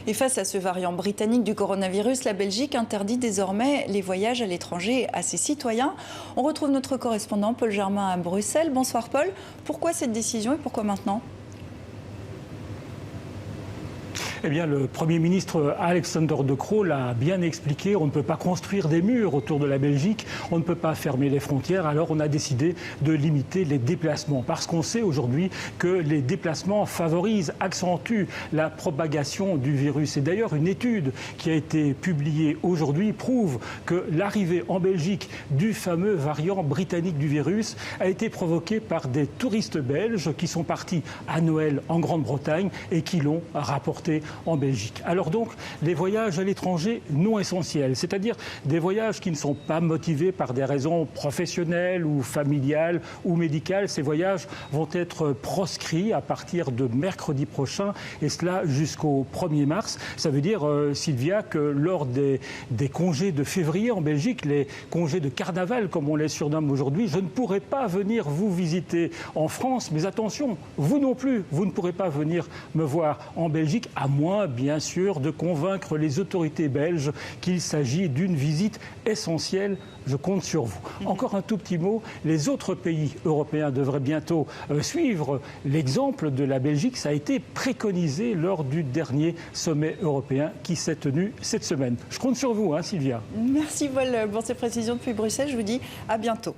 Et face à ce variant britannique du coronavirus, la Belgique interdit désormais les voyages à l'étranger à ses citoyens. On retrouve notre correspondant Paul Germain à Bruxelles. Bonsoir Paul. Pourquoi cette décision et pourquoi maintenant ? Eh bien, le Premier ministre Alexander De Croo l'a bien expliqué. On ne peut pas construire des murs autour de la Belgique. On ne peut pas fermer les frontières. Alors, on a décidé de limiter les déplacements. Parce qu'on sait aujourd'hui que les déplacements favorisent, accentuent la propagation du virus. Et d'ailleurs, une étude qui a été publiée aujourd'hui prouve que l'arrivée en Belgique du fameux variant britannique du virus a été provoquée par des touristes belges qui sont partis à Noël en Grande-Bretagne et qui l'ont rapporté en Belgique. Alors donc, les voyages à l'étranger non essentiels, c'est-à-dire des voyages qui ne sont pas motivés par des raisons professionnelles ou familiales ou médicales, ces voyages vont être proscrits à partir de mercredi prochain et cela jusqu'au 1er mars. Ça veut dire, Sylvia, que lors des congés de février en Belgique, les congés de carnaval comme on les surnomme aujourd'hui, je ne pourrai pas venir vous visiter en France, mais attention, vous non plus, vous ne pourrez pas venir me voir en Belgique, à moins, bien sûr, de convaincre les autorités belges qu'il s'agit d'une visite essentielle. Je compte sur vous. Encore un tout petit mot, les autres pays européens devraient bientôt suivre l'exemple de la Belgique. Ça a été préconisé lors du dernier sommet européen qui s'est tenu cette semaine. Je compte sur vous, Sylvia. Merci Paul pour ces précisions depuis Bruxelles. Je vous dis à bientôt.